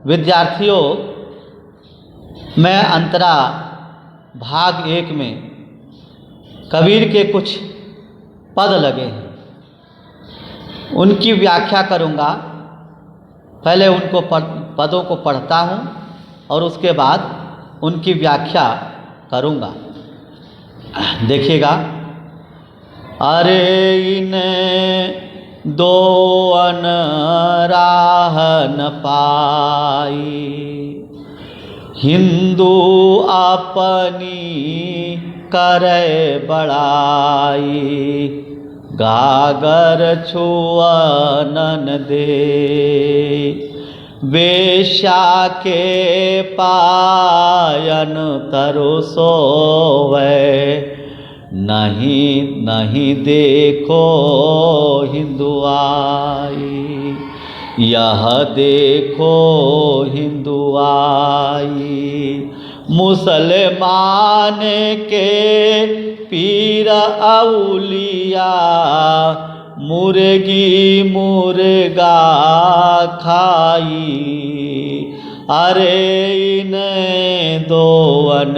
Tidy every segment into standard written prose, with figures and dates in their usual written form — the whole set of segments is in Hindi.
विद्यार्थियों, मैं अंतरा भाग 1 में कबीर के कुछ पद लगे हैं, उनकी व्याख्या करूँगा। पहले उनको पदों को पढ़ता हूँ और उसके बाद उनकी व्याख्या करूँगा। देखिएगा। अरे इन दो अन राह न पाई, हिंदू अपनी करे बड़ाई, गागर छुअनन दे, वेश्या के पायन तरु सोवे, नहीं नहीं देखो हिंदू आई, यह देखो हिंदू आई। मुसलमान के पीर औलिया, मुर्गी मुर्गा खाई, अरे इन दोवन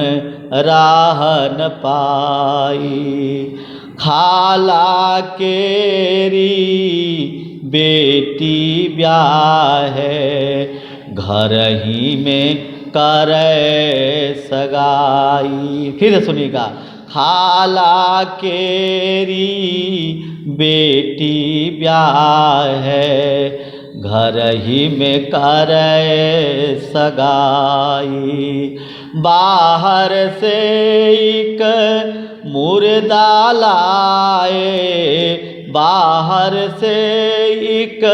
राह न पाई, खाला केरी बेटी ब्याह है, घर ही में करे सगाई। फिर सुनिएगा। खाला केरी बेटी ब्याह है, घर ही में करे सगाई, बाहर से एक मुर्दा लाए, बाहर से एक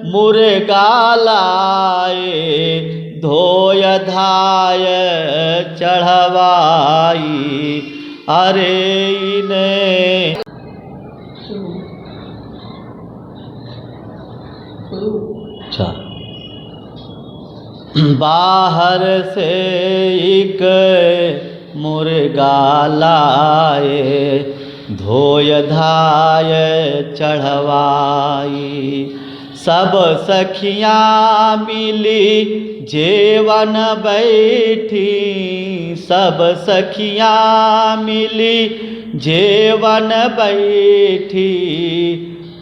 मुर्गा लाए, धोय धाय चढ़वाई, अरे इन्हें बाहर से एक मुर्गा लाए, धोय धाय चढ़वाई, सब सखियाँ मिली जेवन बैठी, सब सखियाँ मिली जेवन बैठी,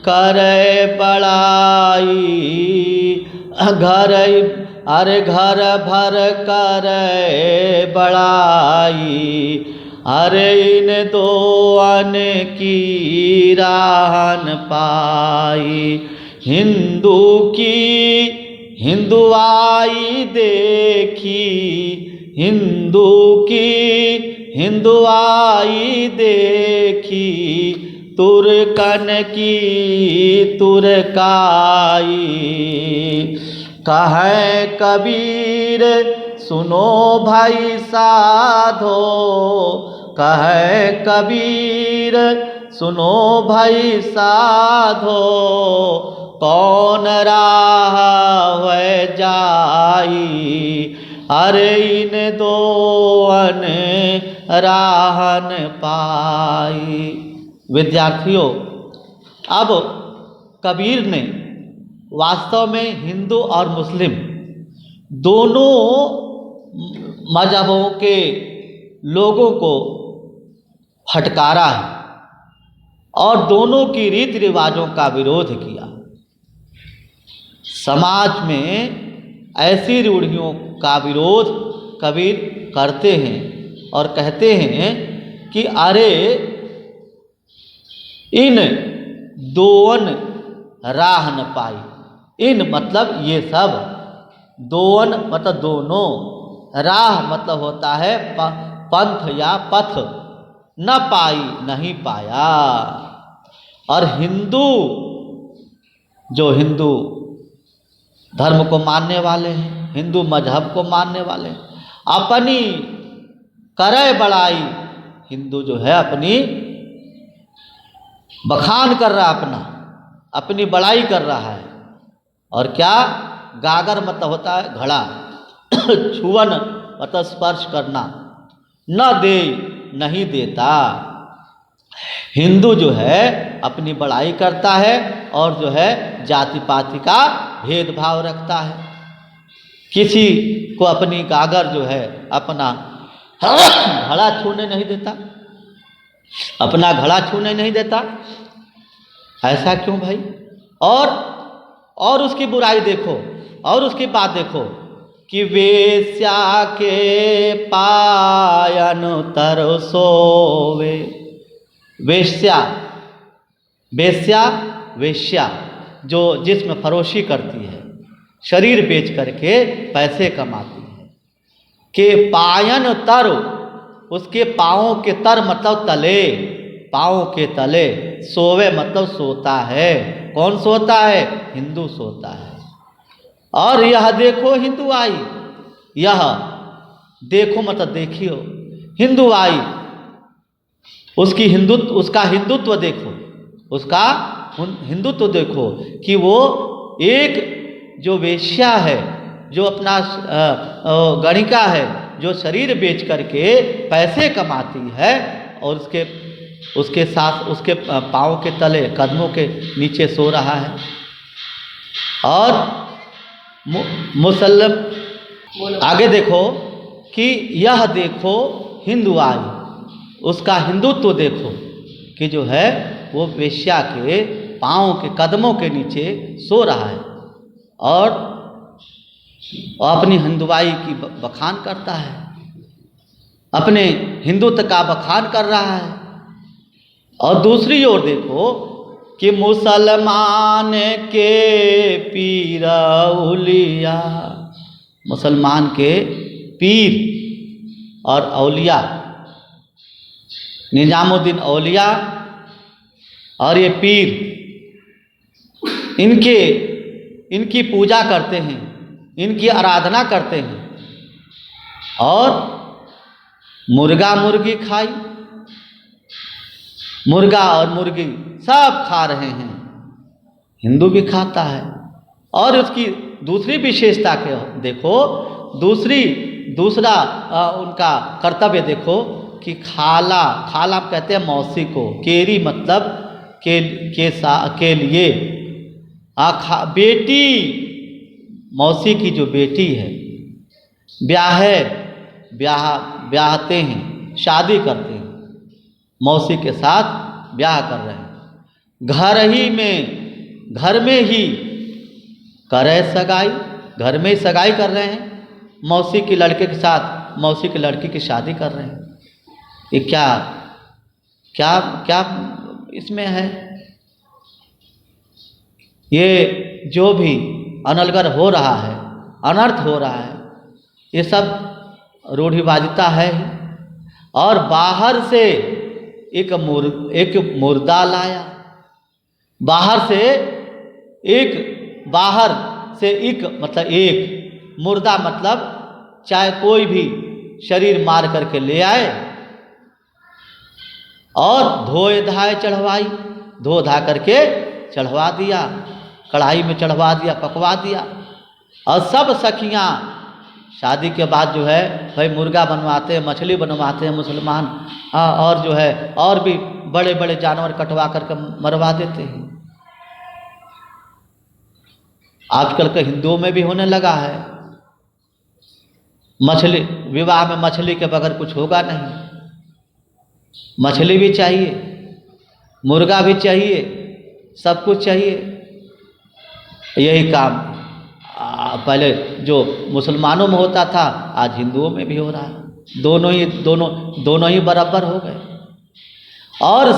करे बड़ाई, घर अरे घर भर करे बड़ाई, अरे इन दोवन की राहन पाई, हिंदू की हिंदुआई देखी, हिंदू की हिंदुआई देखी, तुर्कन की तुर्काई, कहे कबीर सुनो भाई साधो, कहे कबीर सुनो भाई साधो, कौन राह है जाई, अरे इन दोवन राहन पाई। विद्यार्थियों, अब कबीर ने वास्तव में हिंदू और मुस्लिम दोनों मजहबों के लोगों को फटकारा है और दोनों की रीति रिवाजों का विरोध किया। समाज में ऐसी रूढ़ियों का विरोध कबीर करते हैं और कहते हैं कि अरे इन दोवन राह न पाई, इन मतलब ये सब, दोवन मतलब दोनों, राह मतलब होता है पंथ या पथ, न पाई नहीं पाया। और हिंदू जो हिंदू धर्म को मानने वाले हैं, हिंदू मजहब को मानने वाले हैं, अपनी करे बड़ाई, हिंदू जो है अपनी बखान कर रहा, अपनी बड़ाई कर रहा है। और क्या, गागर मतलब होता है घड़ा, छुअन मतलब स्पर्श करना, न दे नहीं देता। हिंदू जो है अपनी बड़ाई करता है और जो है जाति पाति का भेदभाव रखता है। किसी को अपनी गागर जो है अपना घड़ा छूने नहीं देता, अपना घड़ा छूने नहीं देता। ऐसा क्यों भाई? और उसकी बुराई देखो, और उसकी बात देखो कि वेश्या के पायन तर सोवे। वेश्या, वेश्या, वेश्या जो जिसमें फरोशी करती है, शरीर बेच करके पैसे कमाती है, के पायन तर, उसके पाँवों के तर मतलब तले, पाँव के तले, सोवे मतलब सोता है। कौन सोता है? हिंदू सोता है। और यह देखो हिंदू आई, यह देखो मतलब देखियो, हिंदू आई, उसकी हिंदुत्व, उसका हिंदुत्व देखो, उसका हिंदुत्व देखो कि वो एक जो वेश्या है, जो अपना गणिका है, जो शरीर बेच करके पैसे कमाती है, और उसके साथ उसके पाँव के तले, कदमों के नीचे सो रहा है। और मुसल्लम आगे देखो कि यह देखो हिंदू आई, उसका हिंदुत्व देखो कि जो है वो वेश्या के पाँव के कदमों के नीचे सो रहा है, और अपनी हिंदुआई की बखान करता है, अपने हिंदुत्व का बखान कर रहा है। और दूसरी ओर देखो कि मुसलमान के पीर औलिया, मुसलमान के पीर और औलिया, निजामुद्दीन औलिया और ये पीर, इनकी पूजा करते हैं, इनकी आराधना करते हैं, और मुर्गा मुर्गी खाई, मुर्गा और मुर्गी सब खा रहे हैं, हिंदू भी खाता है। और उसकी दूसरी विशेषता के देखो, दूसरा उनका कर्तव्य देखो कि खाला, खाला कहते हैं मौसी को, केरी मतलब के लिए, बेटी, मौसी की जो बेटी है, ब्याहते हैं, शादी करते हैं, मौसी के साथ ब्याह कर रहे हैं, घर में ही करे सगाई, घर में ही सगाई कर रहे हैं, मौसी के लड़के के साथ मौसी की लड़की की शादी कर रहे हैं। ये क्या क्या क्या इसमें है? ये जो भी अनलगर हो रहा है, अनर्थ हो रहा है, ये सब रूढ़िवादिता है। और बाहर से एक मुर्दा लाया, बाहर से एक मतलब एक मुर्दा मतलब चाहे कोई भी शरीर मार करके ले आए, और धोए धाए चढ़वाई, धो धा करके चढ़वा दिया, कढ़ाई में चढ़वा दिया, पकवा दिया। और सब सखियाँ शादी के बाद जो है भाई मुर्गा बनवाते हैं, मछली बनवाते हैं मुसलमान, और जो है और भी बड़े बड़े जानवर कटवा करके मरवा देते हैं। आजकल के हिंदुओं में भी होने लगा है, मछली विवाह में मछली के बगैर कुछ होगा नहीं, मछली भी चाहिए, मुर्गा भी चाहिए, सब कुछ चाहिए। यही काम पहले जो मुसलमानों में होता था, आज हिंदुओं में भी हो रहा है। दोनों ही बराबर हो गए। और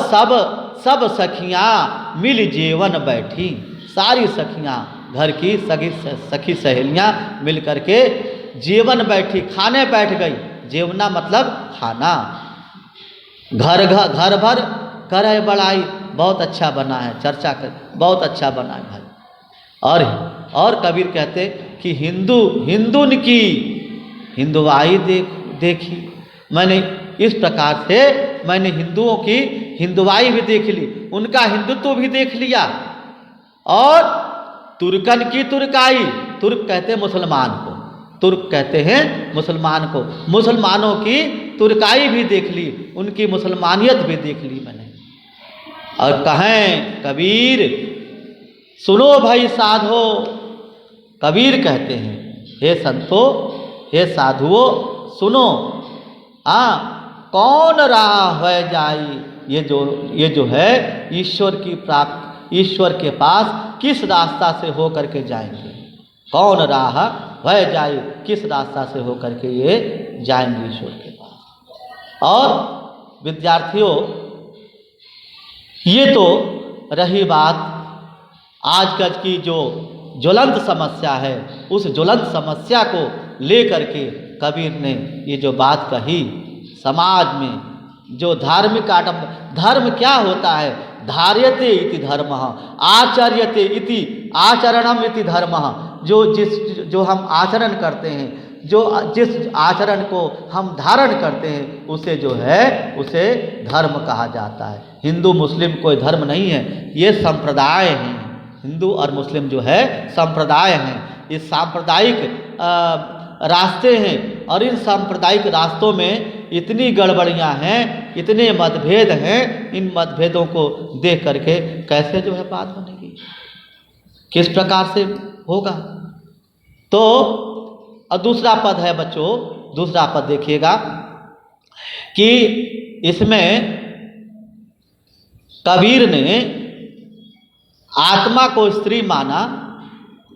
सब सखियाँ मिल जीवन बैठी, सारी सखियाँ घर की सखी सहेलियाँ मिल करके जीवन बैठी, खाने बैठ गई। जीवना मतलब खाना। घर भर करे बड़ाई, बहुत अच्छा बना है, चर्चा कर, बहुत अच्छा बना है भाई। और कबीर कहते कि हिंदुन की हिंदुआई देखी। मैंने इस प्रकार से मैंने हिंदुओं की हिंदुआई भी देख ली, उनका हिंदुत्व भी देख लिया। और तुर्कन की तुर्काई, तुर्क कहते हैं मुसलमान को, तुर्क कहते हैं मुसलमान को, मुसलमानों की तुर्काई भी देख ली, उनकी मुसलमानियत भी देख ली मैंने। और कहें कबीर सुनो भाई साधो, कबीर कहते हैं हे संतो, हे साधुओं, सुनो, कौन राह है जाई, ये जो है ईश्वर की प्राप्त, ईश्वर के पास किस रास्ता से हो करके जाएंगे, कौन राह वह जाए, किस रास्ता से हो करके ये जाएंगे ईश्वर के पास। और विद्यार्थियों, ये तो रही बात आजकल की जो ज्वलंत समस्या है, उस ज्वलंत समस्या को लेकर के कबीर ने ये जो बात कही, समाज में जो धार्मिक धर्म क्या होता है, धार्यते इति धर्मः, आचर्यते इति आचरणम इति धर्मः, जो हम आचरण करते हैं, जिस आचरण को हम धारण करते हैं, उसे जो है उसे धर्म कहा जाता है। हिंदू मुस्लिम कोई धर्म नहीं है, ये संप्रदाय हैं। हिंदू और मुस्लिम जो है संप्रदाय हैं, ये सांप्रदायिक रास्ते हैं, और इन सांप्रदायिक रास्तों में इतनी गड़बड़ियां हैं, इतने मतभेद हैं, इन मतभेदों को देख करके कैसे जो है बात बनेगी, किस प्रकार से होगा। तो दूसरा पद है बच्चों, दूसरा पद देखिएगा कि इसमें कबीर ने आत्मा को स्त्री माना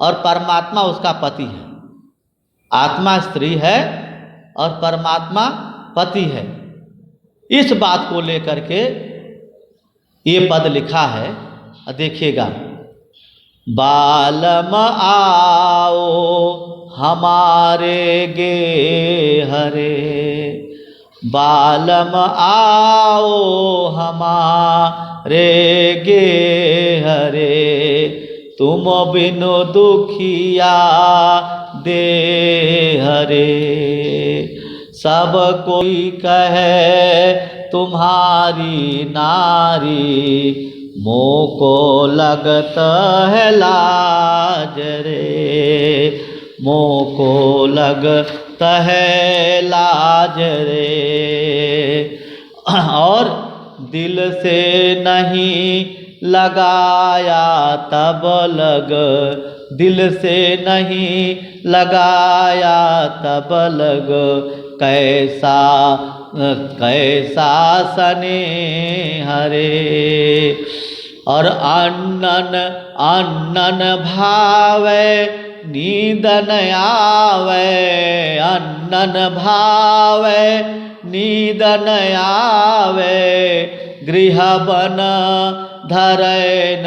और परमात्मा उसका पति है। आत्मा स्त्री है और परमात्मा पति है। इस बात को लेकर के ये पद लिखा है, देखिएगा, बालम आओ हमारे गे हरे, बालम आओ हमारे गे हरे, तुम बिनु दुखिया दे हरे, सब कोई कहे तुम्हारी नारी, मोको लगता है लाज रे, मोको लगता है लाज रे, और दिल से नहीं लगाया तब लग, दिल से नहीं लगाया तब लग, कैसा कैसा सने हरे, और अन्नन अन्नन भावे नींद न आवे, अन्नन भावे नींद न आवे, गृह बन धरैन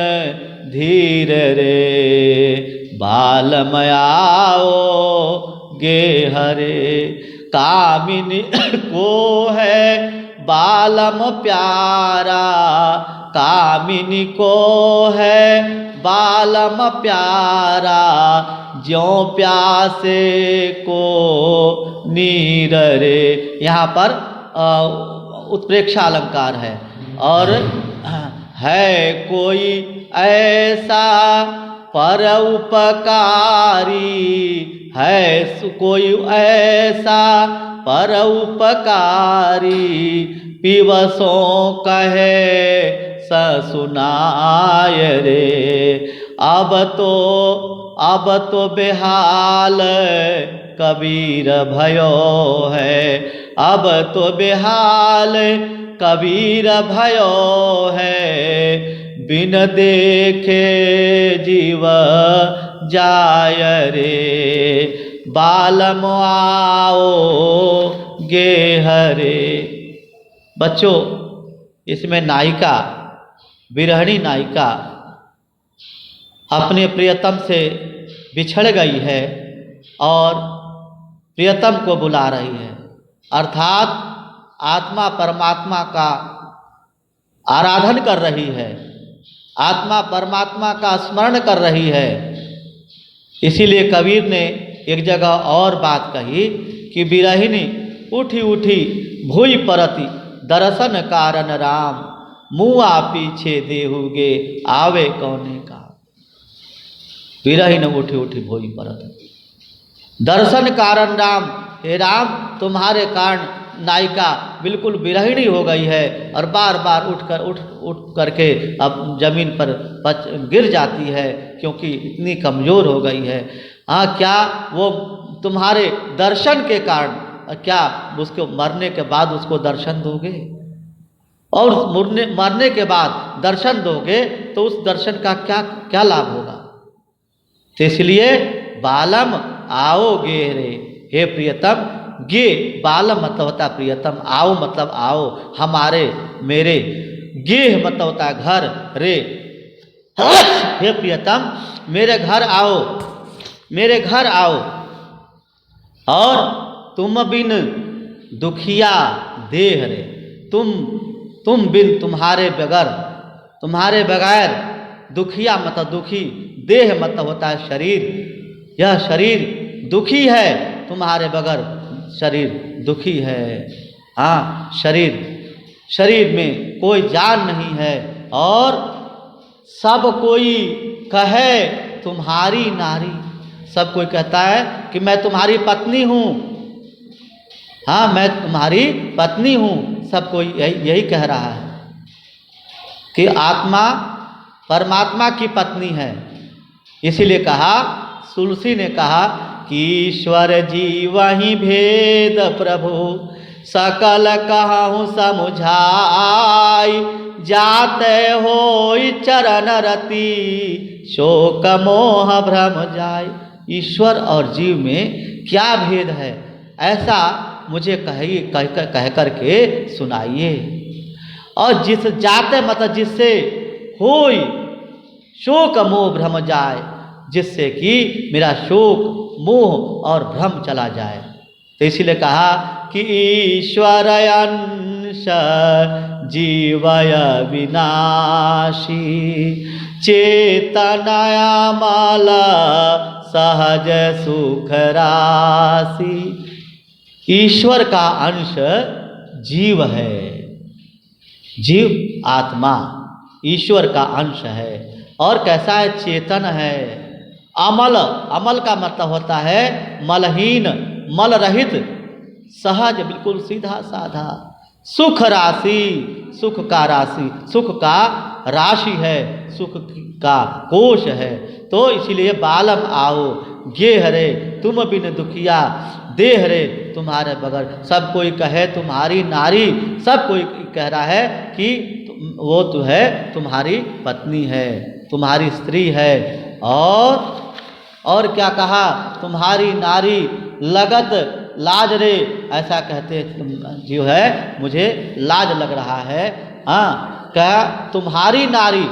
धीर रे, बालम आओ गे हरे, कामिनी को है बालम प्यारा, कामिनी को है बालम प्यारा, ज्यों प्यासे को नीर रे। यहाँ पर उत्प्रेक्षा अलंकार है, और है कोई ऐसा पर उपकारी, है कोई ऐसा पर उपकारी, पिवसों कहे सुनाय रे, अब तो बेहाल कबीर भयो है, अब तो बेहाल कबीर भयो है, बिन देखे जीव जाय रे, बालम आओ गे हरे। बच्चों, इसमें नायिका, विरहणी नायिका अपने प्रियतम से बिछड़ गई है और प्रियतम को बुला रही है, अर्थात आत्मा परमात्मा का आराधन कर रही है, आत्मा परमात्मा का स्मरण कर रही है। इसीलिए कबीर ने एक जगह और बात कही कि विरहिणी उठी उठी भूई परति, दर्शन कारण राम, मुआ पीछे देहुगे आवे कौने का। विरहिण उठी उठी भोई परत, दर्शन कारण राम, हे राम तुम्हारे कारण नायिका बिल्कुल विरहिणी हो गई है और बार बार उठ करके अब जमीन पर गिर जाती है, क्योंकि इतनी कमज़ोर हो गई है। हाँ, क्या वो तुम्हारे दर्शन के कारण क्या उसको मरने के बाद उसको दर्शन दोगे? और मरने के बाद दर्शन दोगे तो उस दर्शन का क्या क्या लाभ होगा? तो इसलिए बालम आओ गेहरे, हे प्रियतम। गे बालम मतलब होता है प्रियतम, आओ मतलब आओ, हमारे मेरे, गेह मतलब होता है घर, रे हे प्रियतम मेरे घर आओ, मेरे घर आओ। और तुम बिन दुखिया देह रे, तुम बिन तुम्हारे बगैर दुखिया मतलब दुखी, देह मतलब होता है शरीर, यह शरीर दुखी है, तुम्हारे बगैर शरीर दुखी है। हाँ, शरीर में कोई जान नहीं है। और सब कोई कहे तुम्हारी नारी, सब कोई कहता है कि मैं तुम्हारी पत्नी हूँ। हाँ, मैं तुम्हारी पत्नी हूँ, सब कोई यही कह रहा है कि आत्मा परमात्मा की पत्नी है। इसीलिए कहा, तुलसी ने कहा कि ईश्वर जी वही भेद प्रभु, सकल कहूँ समुझाई, जाते होई चरण रति, शोक मोह भ्रम जाय। ईश्वर और जीव में क्या भेद है, ऐसा मुझे कह करके सुनाइए। और जिस जाते मतलब जिससे होई शोक मोह भ्रम जाए, जिससे कि मेरा शोक मोह और भ्रम चला जाए। तो इसीलिए कहा कि ईश्वर अंश जीवय विनाशी, चेतनया माला सहज सुख राशि। ईश्वर का अंश जीव है, जीव आत्मा ईश्वर का अंश है। और कैसा है? चेतन है। अमल का मतलब होता है मलहीन, मल रहित, सहज, बिल्कुल सीधा साधा। सुख राशि, सुख का राशि, सुख का राशि है, सुख का कोश है। तो इसीलिए बालम आओ गेह रे, तुम बिन दुखिया देह रे, तुम्हारे बगैर। सब कोई कहे तुम्हारी नारी, सब कोई कह रहा है कि वो तो है तुम्हारी पत्नी है, तुम्हारी स्त्री है। और क्या कहा? तुम्हारी नारी लगत लाज रे, ऐसा कहते जो है मुझे लाज लग रहा है। हाँ, क्या तुम्हारी नारी,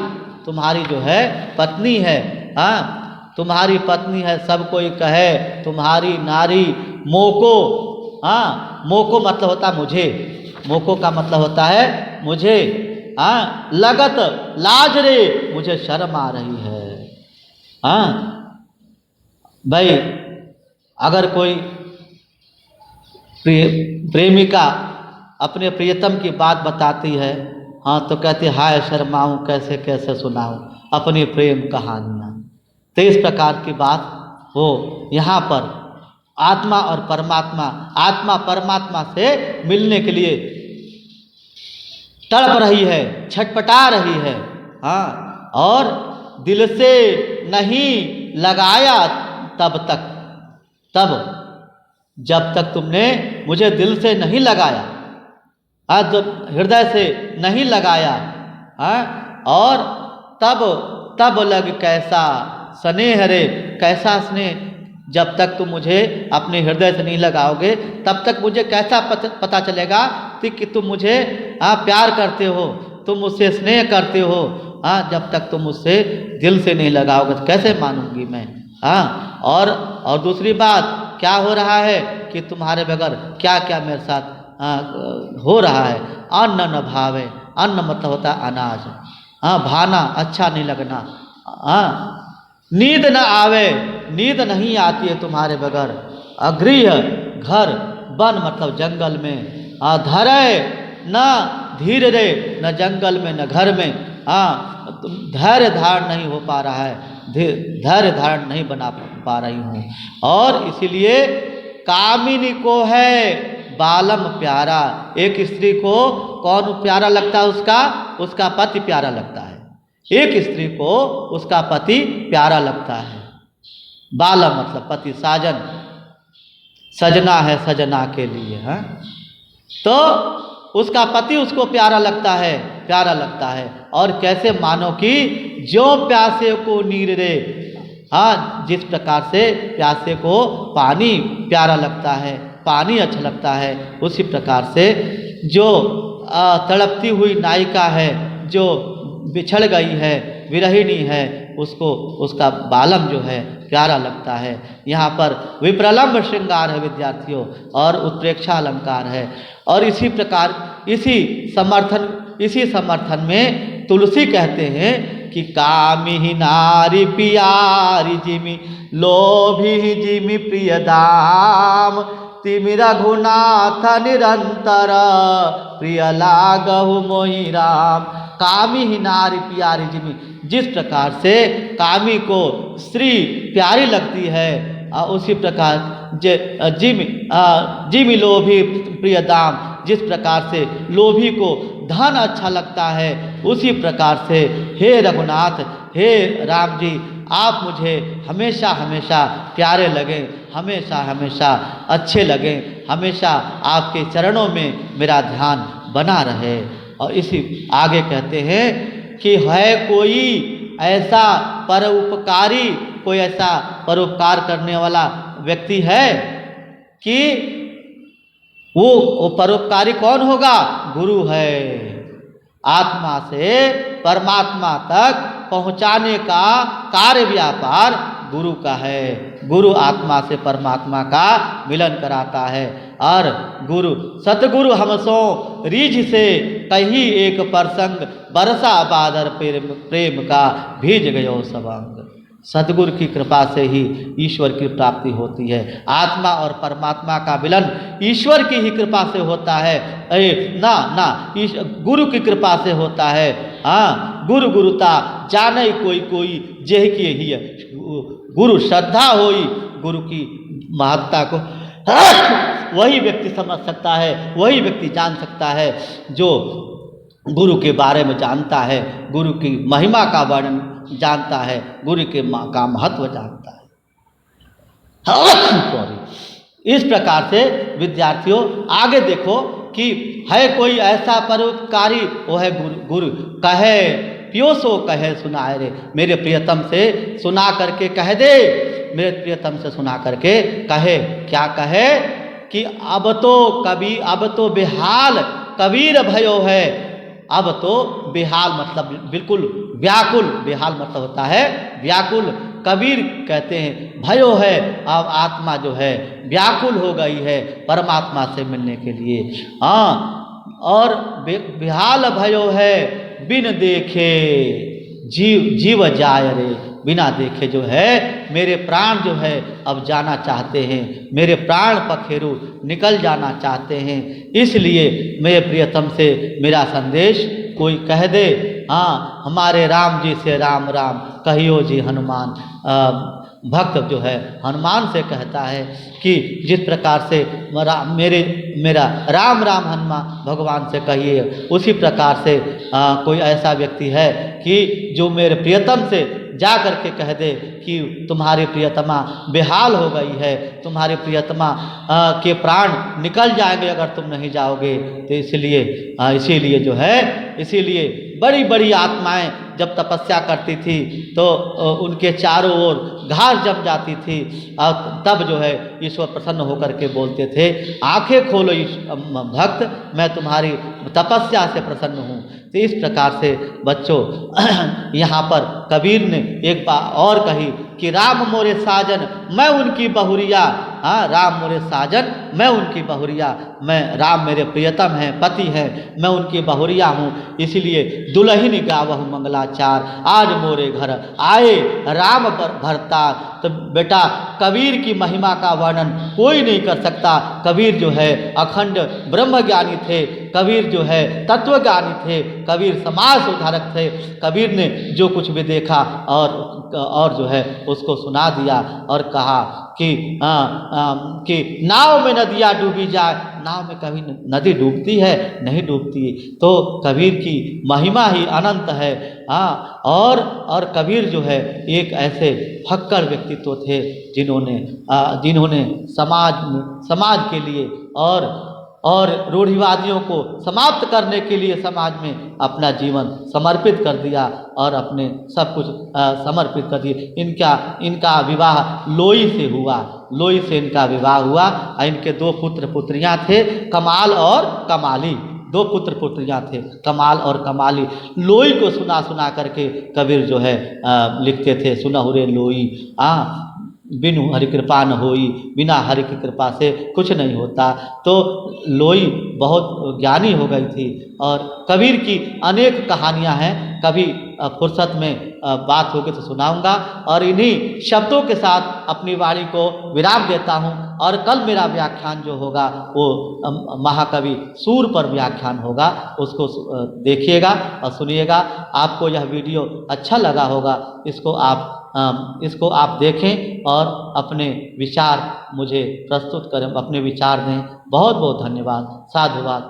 तुम्हारी जो है पत्नी है। हाँ, तुम्हारी पत्नी है, सब कोई कहे तुम्हारी नारी। मोको, हाँ, मोको मतलब होता है मुझे, मोको का मतलब होता है मुझे। हाँ, लगत लाज रे, मुझे शर्म आ रही है। हाँ भाई, अगर कोई प्रेमिका अपने प्रियतम की बात बताती है, हाँ, तो कहती हाय शर्माऊँ, कैसे कैसे सुनाऊँ अपनी प्रेम कहानियाँ। तो इस प्रकार की बात हो यहाँ पर आत्मा और परमात्मा, आत्मा परमात्मा से मिलने के लिए तड़प रही है, छटपटा रही है। हाँ, और दिल से नहीं लगाया तब जब तक तुमने मुझे दिल से नहीं लगाया, आज जब हृदय से नहीं लगाया, और तब लग कैसा स्नेह रे, कैसा स्नेह। जब तक तुम मुझे अपने हृदय से नहीं लगाओगे तब तक मुझे कैसा पता चलेगा कि तुम मुझे प्यार करते हो, तुम मुझसे स्नेह करते हो। जब तक तुम मुझसे दिल से नहीं लगाओगे तो कैसे मानूंगी मैं। और दूसरी बात क्या हो रहा है कि तुम्हारे बगैर क्या क्या मेरे साथ हो रहा है। अन्न न भावे, अन्न मतलब होता है अनाज। भाना अच्छा नहीं लगना। नींद न आवे, नींद नहीं आती है तुम्हारे बगैर। अगृह घर, वन मतलब जंगल में। धरे न धीर रे, न जंगल में न घर में। धैर्य धारण नहीं हो पा रहा है, धैर्य धारण नहीं बना पा रही हूँ। और इसीलिए कामिनी को है बालम प्यारा। एक स्त्री को कौन प्यारा लगता है? उसका पति प्यारा लगता है। एक स्त्री को उसका पति प्यारा लगता है। बालम मतलब पति, साजन। सजना है सजना के लिए। हाँ, तो उसका पति उसको प्यारा लगता है, प्यारा लगता है। और कैसे, मानो कि जो प्यासे को नीर रे। हाँ, जिस प्रकार से प्यासे को पानी प्यारा लगता है, पानी अच्छा लगता है, उसी प्रकार से जो तड़पती हुई नायिका है, जो बिछड़ गई है, विरहिणी है, उसको उसका बालम जो है प्यारा लगता है। यहाँ पर विप्रलम्ब श्रृंगार है विद्यार्थियों, और उत्प्रेक्षा अलंकार है। और इसी प्रकार इसी समर्थन में तुलसी कहते हैं कि कामिहि नारी पियारी जिमि लोभी जिमि प्रिय दाम तिमि रघुनाथ निरंतर प्रिय लागहु मोहि राम। कामिहि नारी पियारी जिमि, जिस प्रकार से कामी को स्त्री प्यारी लगती है, उसी प्रकार जिमि लोभी प्रिय दाम, जिस प्रकार से लोभी को धन अच्छा लगता है, उसी प्रकार से हे रघुनाथ, हे राम जी, आप मुझे हमेशा हमेशा प्यारे लगें, हमेशा हमेशा अच्छे लगें, हमेशा आपके चरणों में मेरा ध्यान बना रहे। और इसी आगे कहते हैं कि है कोई ऐसा परोपकारी, कोई ऐसा परोपकार करने वाला व्यक्ति है कि वो परोपकारी कौन होगा? गुरु है। आत्मा से परमात्मा तक पहुंचाने का कार्य व्यापार गुरु का है। गुरु आत्मा से परमात्मा का मिलन कराता है। और गुरु सतगुरु हमसो रीझ से कही एक प्रसंग, बरसा बादर प्रेम का भीज गयो सब अंग। सतगुरु की कृपा से ही ईश्वर की प्राप्ति होती है। आत्मा और परमात्मा का मिलन ईश्वर की ही कृपा से होता है, गुरु की कृपा से होता है। हाँ, गुरु गुरुता जाने कोई कोई जेह की ही है। गुरु श्रद्धा होई, गुरु की महत्ता को वही व्यक्ति समझ सकता है, वही व्यक्ति जान सकता है जो गुरु के बारे में जानता है, गुरु की महिमा का वर्णन जानता है, गुरु के का महत्व जानता है। सॉरी। इस प्रकार से विद्यार्थियों आगे देखो कि है कोई ऐसा परोपकारी, वो है गुरु। कहे पियो सो कहे सुनाए रे, मेरे प्रियतम से सुना करके कह दे, मेरे प्रियतम से सुना करके कहे। क्या कहे कि अब तो बेहाल कबीर भयो है। अब तो बेहाल मतलब बिल्कुल व्याकुल, बेहाल मतलब होता है व्याकुल। कबीर कहते हैं भयो है, अब आत्मा जो है व्याकुल हो गई है परमात्मा से मिलने के लिए। हाँ, और बेहाल भयो है बिन देखे जीव जाय रे। बिना देखे जो है मेरे प्राण जो है अब जाना चाहते हैं, मेरे प्राण पखेरु निकल जाना चाहते हैं। इसलिए मेरे प्रियतम से मेरा संदेश कोई कह दे। हाँ, हमारे राम जी से राम राम कहियो जी हनुमान। भक्त जो है हनुमान से कहता है कि जिस प्रकार से मेरा राम राम हनुमान भगवान से कहिए, उसी प्रकार से कोई ऐसा व्यक्ति है कि जो मेरे प्रियतम से जा कर के कह दे कि तुम्हारी प्रियतमा बेहाल हो गई है, तुम्हारी प्रियतमा के प्राण निकल जाएंगे अगर तुम नहीं जाओगे। तो इसीलिए जो है, इसीलिए बड़ी बड़ी आत्माएं जब तपस्या करती थी तो उनके चारों ओर घास जम जाती थी, और तब जो है ईश्वर प्रसन्न होकर के बोलते थे, आंखें खोलो भक्त, मैं तुम्हारी तपस्या से प्रसन्न हूँ। तो इस प्रकार से बच्चों यहाँ पर कबीर ने एक बात और कही कि राम मोरे साजन मैं उनकी बहुरिया। हाँ, राम मोरे साजन मैं उनकी बहुरिया, मैं राम मेरे प्रियतम हैं, पति हैं, मैं उनकी बहुरिया हूँ। इसीलिए दुल्हन गावहु मंगलाचार, आज मोरे घर आए राम भरतार। तो बेटा कबीर की महिमा का वर्णन कोई नहीं कर सकता। कबीर जो है अखंड ब्रह्मज्ञानी थे, कबीर जो है तत्वज्ञानी थे, कबीर समाज सुधारक थे। कबीर ने जो कुछ भी देखा और जो है उसको सुना दिया और कहा कि नाव में नदियाँ डूबी जाए, नाव में कभी नदी डूबती है? नहीं डूबती। तो कबीर की महिमा ही अनंत है। हाँ, और कबीर जो है एक ऐसे फक्कड़ व्यक्तित्व थे जिन्होंने समाज के लिए और रूढ़िवादियों को समाप्त करने के लिए समाज में अपना जीवन समर्पित कर दिया और अपने सब कुछ समर्पित कर दिए। इनका विवाह लोई से हुआ। लोई से इनका विवाह हुआ और इनके 2 पुत्र पुत्रियां थे, कमाल और कमाली। 2 पुत्र पुत्रियां थे, कमाल और कमाली। लोई को सुना सुना करके कबीर जो है लिखते थे, सुनहुरे लोई बिनु हरि कृपा न होई, बिना हरि की कृपा से कुछ नहीं होता। तो लोई बहुत ज्ञानी हो गई थी और कबीर की अनेक कहानियां हैं। कभी फुर्सत में बात होगी तो सुनाऊंगा। और इन्हीं शब्दों के साथ अपनी वाणी को विराम देता हूं। और कल मेरा व्याख्यान जो होगा वो महाकवि सूर पर व्याख्यान होगा, उसको देखिएगा और सुनिएगा। आपको यह वीडियो अच्छा लगा होगा, इसको आप देखें और अपने विचार मुझे प्रस्तुत करें, अपने विचार दें। बहुत बहुत धन्यवाद। साधुवाद।